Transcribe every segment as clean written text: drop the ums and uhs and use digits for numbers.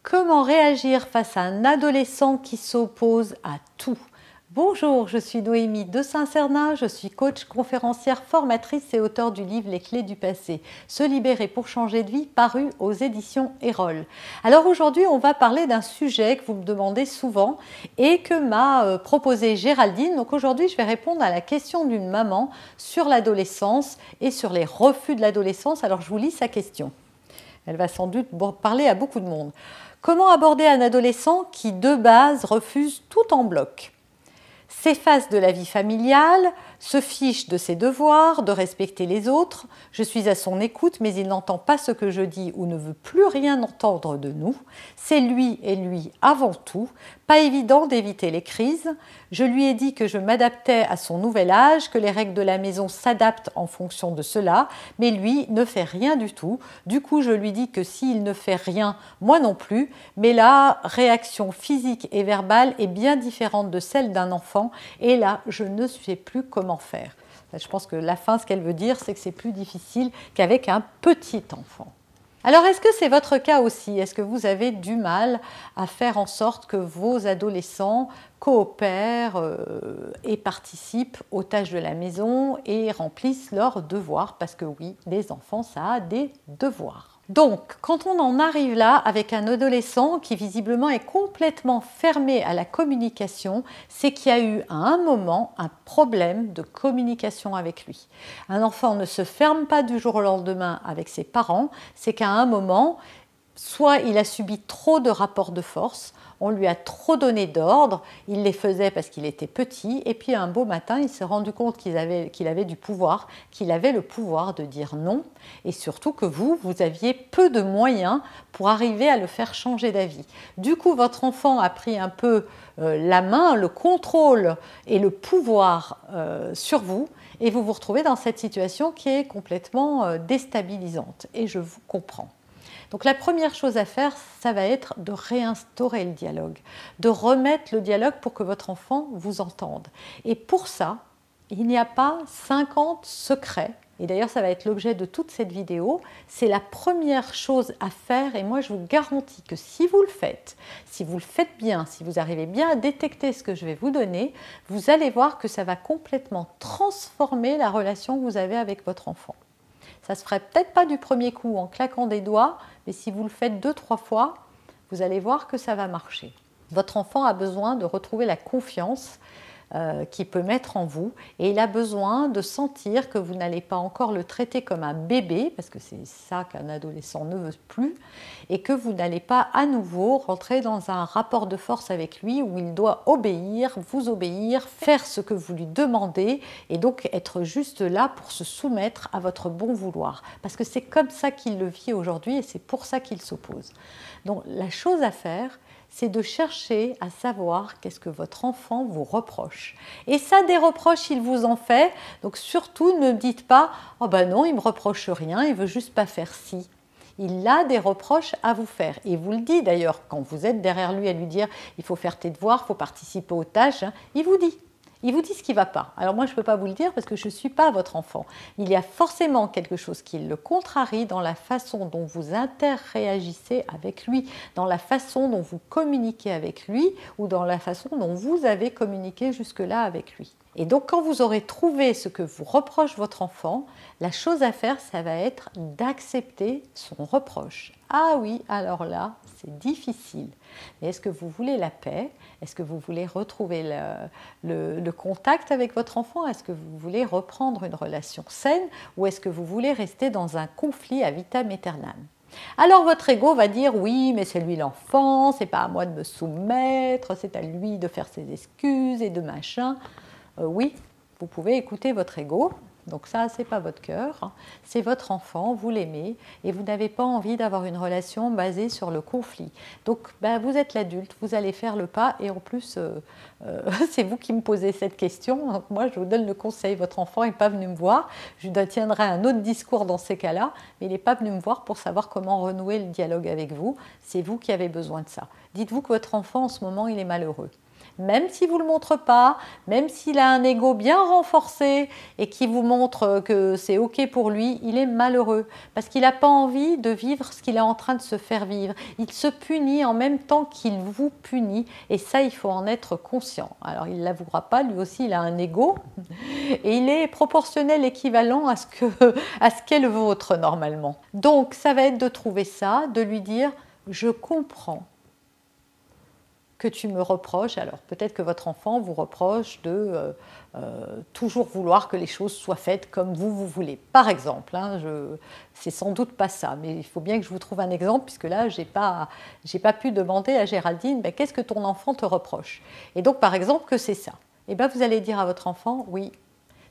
Comment réagir face à un adolescent qui s'oppose à tout? Bonjour, je suis Noémie de Saint-Cernin, je suis coach, conférencière, formatrice et auteure du livre Les clés du passé, Se libérer pour changer de vie, paru aux éditions Erol. Alors aujourd'hui, on va parler d'un sujet que vous me demandez souvent et que m'a proposé Géraldine. Donc aujourd'hui, je vais répondre à la question d'une maman sur l'adolescence et sur les refus de l'adolescence. Alors je vous lis sa question. Elle va sans doute parler à beaucoup de monde. Comment aborder un adolescent qui, de base, refuse tout en bloc ? S'efface de la vie familiale, se fiche de ses devoirs, de respecter les autres. Je suis à son écoute, mais il n'entend pas ce que je dis ou ne veut plus rien entendre de nous. C'est lui et lui avant tout. Pas évident d'éviter les crises. Je lui ai dit que je m'adaptais à son nouvel âge, que les règles de la maison s'adaptent en fonction de cela, mais lui ne fait rien du tout. Du coup, je lui dis que s'il ne fait rien, moi non plus, mais la réaction physique et verbale est bien différente de celle d'un enfant, et là, je ne sais plus comment faire. Je pense que la fin, ce qu'elle veut dire, c'est que c'est plus difficile qu'avec un petit enfant. Alors, est-ce que c'est votre cas aussi? Est-ce que vous avez du mal à faire en sorte que vos adolescents coopèrent et participent aux tâches de la maison et remplissent leurs devoirs? Parce que oui, les enfants, ça a des devoirs. Donc, quand on en arrive là avec un adolescent qui visiblement est complètement fermé à la communication, c'est qu'il y a eu à un moment un problème de communication avec lui. Un enfant ne se ferme pas du jour au lendemain avec ses parents, c'est qu'à un moment, soit il a subi trop de rapports de force, on lui a trop donné d'ordres, il les faisait parce qu'il était petit, et puis un beau matin, il s'est rendu compte qu'il avait du pouvoir, qu'il avait le pouvoir de dire non, et surtout que vous aviez peu de moyens pour arriver à le faire changer d'avis. Du coup, votre enfant a pris un peu la main, le contrôle et le pouvoir sur vous, et vous vous retrouvez dans cette situation qui est complètement déstabilisante, et je vous comprends. Donc la première chose à faire, ça va être de réinstaurer le dialogue, de remettre le dialogue pour que votre enfant vous entende. Et pour ça, il n'y a pas 50 secrets. Et d'ailleurs, ça va être l'objet de toute cette vidéo. C'est la première chose à faire. Et moi, je vous garantis que si vous le faites bien, si vous arrivez bien à détecter ce que je vais vous donner, vous allez voir que ça va complètement transformer la relation que vous avez avec votre enfant. Ça ne se ferait peut-être pas du premier coup en claquant des doigts, mais si vous le faites 2-3 fois, vous allez voir que ça va marcher. Votre enfant a besoin de retrouver la confiance qu'il peut mettre en vous, et il a besoin de sentir que vous n'allez pas encore le traiter comme un bébé, parce que c'est ça qu'un adolescent ne veut plus, et que vous n'allez pas à nouveau rentrer dans un rapport de force avec lui où il doit obéir, vous obéir, faire ce que vous lui demandez, et donc être juste là pour se soumettre à votre bon vouloir, parce que c'est comme ça qu'il le vit aujourd'hui et c'est pour ça qu'il s'oppose. Donc la chose à faire, c'est de chercher à savoir qu'est-ce que votre enfant vous reproche. Et ça, des reproches, il vous en fait. Donc surtout, ne dites pas « Oh ben non, il ne me reproche rien, il ne veut juste pas faire ci ». Il a des reproches à vous faire. Et il vous le dit d'ailleurs, quand vous êtes derrière lui à lui dire « Il faut faire tes devoirs, il faut participer aux tâches », il vous dit. Il vous dit ce qui ne va pas. Alors moi, je ne peux pas vous le dire parce que je ne suis pas votre enfant. Il y a forcément quelque chose qui le contrarie dans la façon dont vous interréagissez avec lui, dans la façon dont vous communiquez avec lui ou dans la façon dont vous avez communiqué jusque-là avec lui. Et donc, quand vous aurez trouvé ce que vous reproche votre enfant, la chose à faire, ça va être d'accepter son reproche. Ah oui, alors là, c'est difficile. Mais est-ce que vous voulez la paix? Est-ce que vous voulez retrouver le contact avec votre enfant? Est-ce que vous voulez reprendre une relation saine? Ou est-ce que vous voulez rester dans un conflit à vitam aeternam? Alors votre ego va dire oui, mais c'est lui l'enfant, c'est pas à moi de me soumettre, c'est à lui de faire ses excuses et de machin. Oui, vous pouvez écouter votre ego. Donc ça, ce n'est pas votre cœur, c'est votre enfant, vous l'aimez et vous n'avez pas envie d'avoir une relation basée sur le conflit. Donc vous êtes l'adulte, vous allez faire le pas et en plus, c'est vous qui me posez cette question. Donc moi, je vous donne le conseil, votre enfant n'est pas venu me voir, je lui tiendrai un autre discours dans ces cas-là, mais il n'est pas venu me voir pour savoir comment renouer le dialogue avec vous. C'est vous qui avez besoin de ça. Dites-vous que votre enfant, en ce moment, il est malheureux. Même s'il ne vous le montre pas, même s'il a un ego bien renforcé et qui vous montre que c'est ok pour lui, il est malheureux parce qu'il n'a pas envie de vivre ce qu'il est en train de se faire vivre. Il se punit en même temps qu'il vous punit et ça, il faut en être conscient. Alors, il ne l'avouera pas, lui aussi, il a un ego et il est proportionnel, équivalent à ce qu'est le vôtre normalement. Donc, ça va être de trouver ça, de lui dire « je comprends ». Que tu me reproches, alors peut-être que votre enfant vous reproche de toujours vouloir que les choses soient faites comme vous voulez. Par exemple, hein, c'est sans doute pas ça, mais il faut bien que je vous trouve un exemple, puisque là, j'ai pas pu demander à Géraldine, ben, qu'est-ce que ton enfant te reproche? Et donc, par exemple, que c'est ça. Et bien, vous allez dire à votre enfant, oui,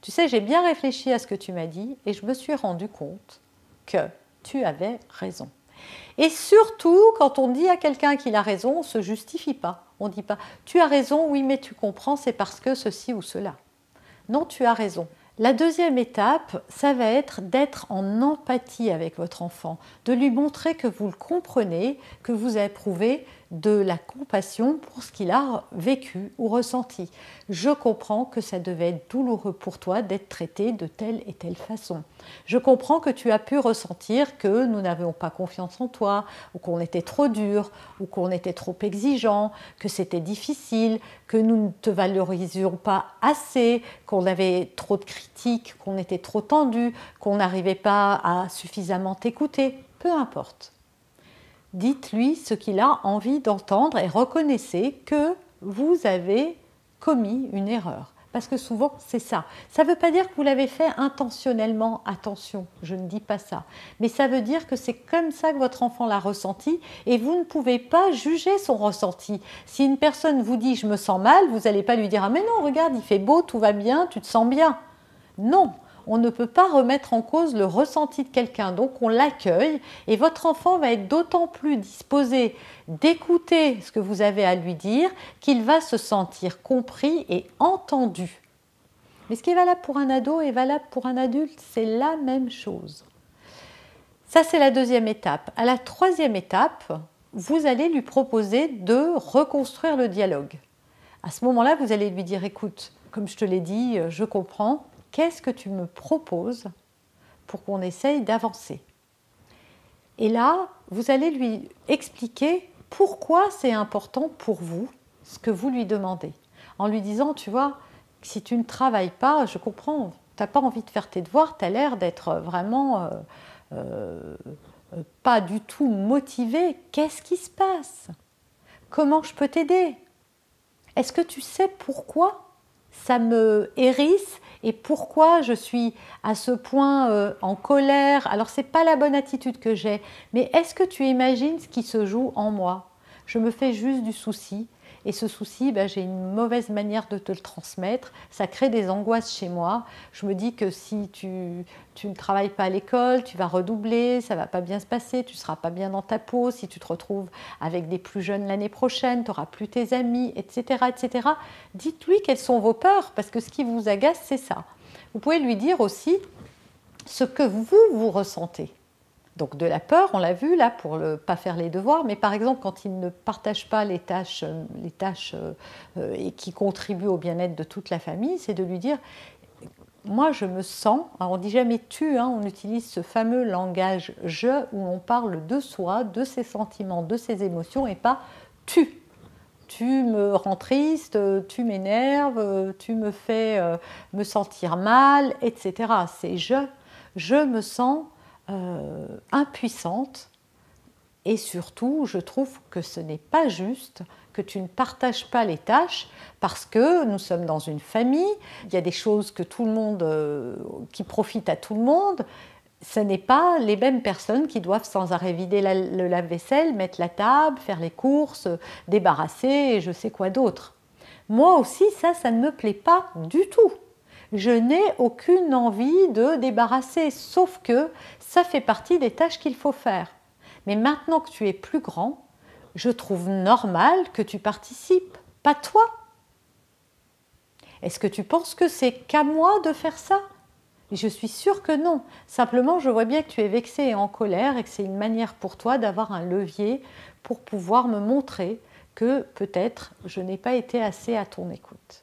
tu sais, j'ai bien réfléchi à ce que tu m'as dit, et je me suis rendu compte que tu avais raison. Et surtout, quand on dit à quelqu'un qu'il a raison, on ne se justifie pas. On ne dit pas « tu as raison, oui, mais tu comprends, c'est parce que ceci ou cela ». Non, tu as raison. La deuxième étape, ça va être d'être en empathie avec votre enfant, de lui montrer que vous le comprenez, que vous éprouvez de la compassion pour ce qu'il a vécu ou ressenti. Je comprends que ça devait être douloureux pour toi d'être traité de telle et telle façon. Je comprends que tu as pu ressentir que nous n'avions pas confiance en toi, ou qu'on était trop dur, ou qu'on était trop exigeant, que c'était difficile, que nous ne te valorisions pas assez, qu'on avait trop de critiques, qu'on était trop tendu, qu'on n'arrivait pas à suffisamment t'écouter. Peu importe. Dites-lui ce qu'il a envie d'entendre et reconnaissez que vous avez commis une erreur. Parce que souvent, c'est ça. Ça ne veut pas dire que vous l'avez fait intentionnellement, attention, je ne dis pas ça. Mais ça veut dire que c'est comme ça que votre enfant l'a ressenti et vous ne pouvez pas juger son ressenti. Si une personne vous dit « je me sens mal », vous n'allez pas lui dire « ah mais non, regarde, il fait beau, tout va bien, tu te sens bien ». Non, on ne peut pas remettre en cause le ressenti de quelqu'un, donc on l'accueille et votre enfant va être d'autant plus disposé d'écouter ce que vous avez à lui dire qu'il va se sentir compris et entendu. Mais ce qui est valable pour un ado est valable pour un adulte, c'est la même chose. Ça, c'est la deuxième étape. À la troisième étape, vous allez lui proposer de reconstruire le dialogue. À ce moment-là, vous allez lui dire « écoute, comme je te l'ai dit, je comprends. Qu'est-ce que tu me proposes pour qu'on essaye d'avancer ?» Et là, vous allez lui expliquer pourquoi c'est important pour vous ce que vous lui demandez. En lui disant, tu vois, si tu ne travailles pas, je comprends, tu n'as pas envie de faire tes devoirs, tu as l'air d'être vraiment pas du tout motivé. Qu'est-ce qui se passe? Comment je peux t'aider? Est-ce que tu sais pourquoi ça me hérisse et pourquoi je suis à ce point en colère? Alors, ce n'est pas la bonne attitude que j'ai, mais est-ce que tu imagines ce qui se joue en moi? Je me fais juste du souci, et ce souci, j'ai une mauvaise manière de te le transmettre, ça crée des angoisses chez moi. Je me dis que si tu ne travailles pas à l'école, tu vas redoubler, ça ne va pas bien se passer, tu ne seras pas bien dans ta peau, si tu te retrouves avec des plus jeunes l'année prochaine, tu n'auras plus tes amis, etc. etc. Dites-lui quelles sont vos peurs, parce que ce qui vous agace, c'est ça. Vous pouvez lui dire aussi ce que vous ressentez. Donc de la peur, on l'a vu là pour ne pas faire les devoirs, mais par exemple quand il ne partage pas les tâches et qui contribuent au bien-être de toute la famille, c'est de lui dire « moi je me sens », alors on ne dit jamais « tu hein, », on utilise ce fameux langage « je » où on parle de soi, de ses sentiments, de ses émotions et pas « tu ». Tu me rends triste, tu m'énerves, tu me fais me sentir mal, etc. C'est « je me sens impuissante et surtout je trouve que ce n'est pas juste que tu ne partages pas les tâches parce que nous sommes dans une famille, il y a des choses que tout le monde qui profitent à tout le monde. Ce n'est pas les mêmes personnes qui doivent sans arrêt vider le lave-vaisselle, mettre la table, faire les courses, débarrasser et je sais quoi d'autre. Moi aussi, ça ne me plaît pas du tout. Je n'ai aucune envie de débarrasser, sauf que ça fait partie des tâches qu'il faut faire. Mais maintenant que tu es plus grand, je trouve normal que tu participes, pas toi. Est-ce que tu penses que c'est qu'à moi de faire ça? Je suis sûre que non. Simplement, je vois bien que tu es vexée et en colère et que c'est une manière pour toi d'avoir un levier pour pouvoir me montrer que peut-être je n'ai pas été assez à ton écoute.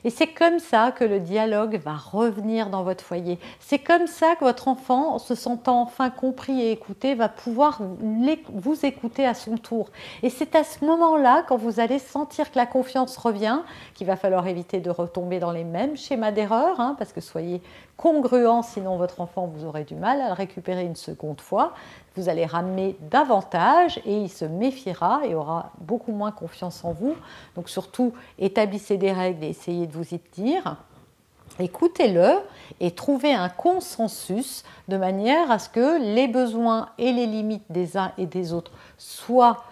Et c'est comme ça que le dialogue va revenir dans votre foyer. C'est comme ça que votre enfant, en se sentant enfin compris et écouté, va pouvoir vous écouter à son tour. Et c'est à ce moment-là, quand vous allez sentir que la confiance revient, qu'il va falloir éviter de retomber dans les mêmes schémas d'erreur, hein, parce que soyez congruent, sinon votre enfant, vous aurez du mal à le récupérer une seconde fois. Vous allez ramener davantage et il se méfiera et aura beaucoup moins confiance en vous. Donc surtout, établissez des règles et essayez de vous y tenir. Écoutez-le et trouvez un consensus de manière à ce que les besoins et les limites des uns et des autres soient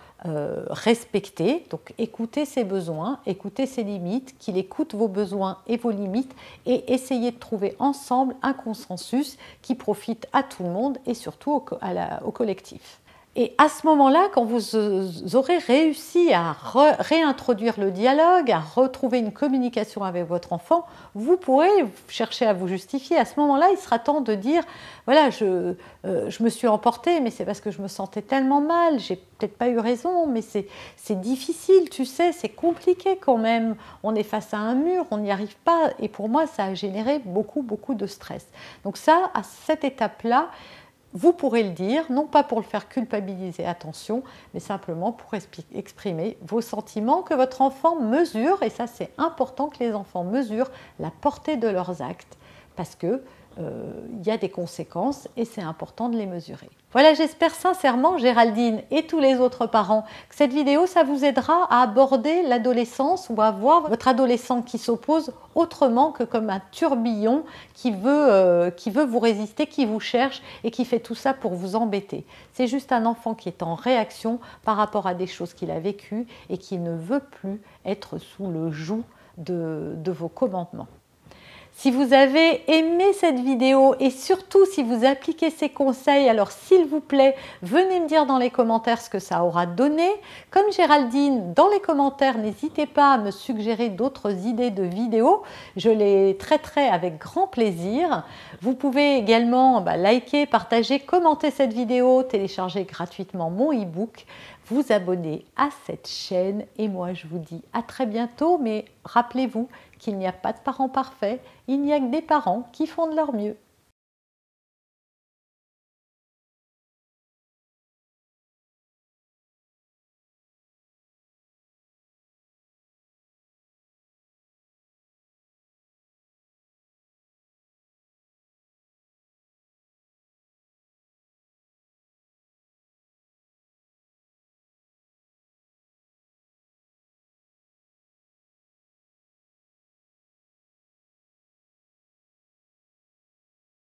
respectés. Donc écoutez ses besoins, écoutez ses limites, qu'il écoute vos besoins et vos limites et essayez de trouver ensemble un consensus qui profite à tout le monde et surtout au collectif. Et à ce moment-là, quand vous aurez réussi à réintroduire le dialogue, à retrouver une communication avec votre enfant, vous pourrez chercher à vous justifier. À ce moment-là, il sera temps de dire « Voilà, je me suis emportée, mais c'est parce que je me sentais tellement mal, j'ai peut-être pas eu raison, mais c'est difficile, tu sais, c'est compliqué quand même. On est face à un mur, on n'y arrive pas. Et pour moi, ça a généré beaucoup, beaucoup de stress. » Donc ça, à cette étape-là, vous pourrez le dire, non pas pour le faire culpabiliser, attention, mais simplement pour exprimer vos sentiments que votre enfant mesure, et ça c'est important que les enfants mesurent la portée de leurs actes, parce que y a des conséquences et c'est important de les mesurer. Voilà, j'espère sincèrement, Géraldine et tous les autres parents, que cette vidéo, ça vous aidera à aborder l'adolescence ou à voir votre adolescent qui s'oppose autrement que comme un tourbillon qui veut vous résister, qui vous cherche et qui fait tout ça pour vous embêter. C'est juste un enfant qui est en réaction par rapport à des choses qu'il a vécues et qui ne veut plus être sous le joug de vos commandements. Si vous avez aimé cette vidéo et surtout si vous appliquez ces conseils, alors s'il vous plaît, venez me dire dans les commentaires ce que ça aura donné. Comme Géraldine, dans les commentaires, n'hésitez pas à me suggérer d'autres idées de vidéos. Je les traiterai avec grand plaisir. Vous pouvez également liker, partager, commenter cette vidéo, télécharger gratuitement mon e-book, vous abonner à cette chaîne et moi je vous dis à très bientôt, mais rappelez-vous qu'il n'y a pas de parents parfaits, il n'y a que des parents qui font de leur mieux.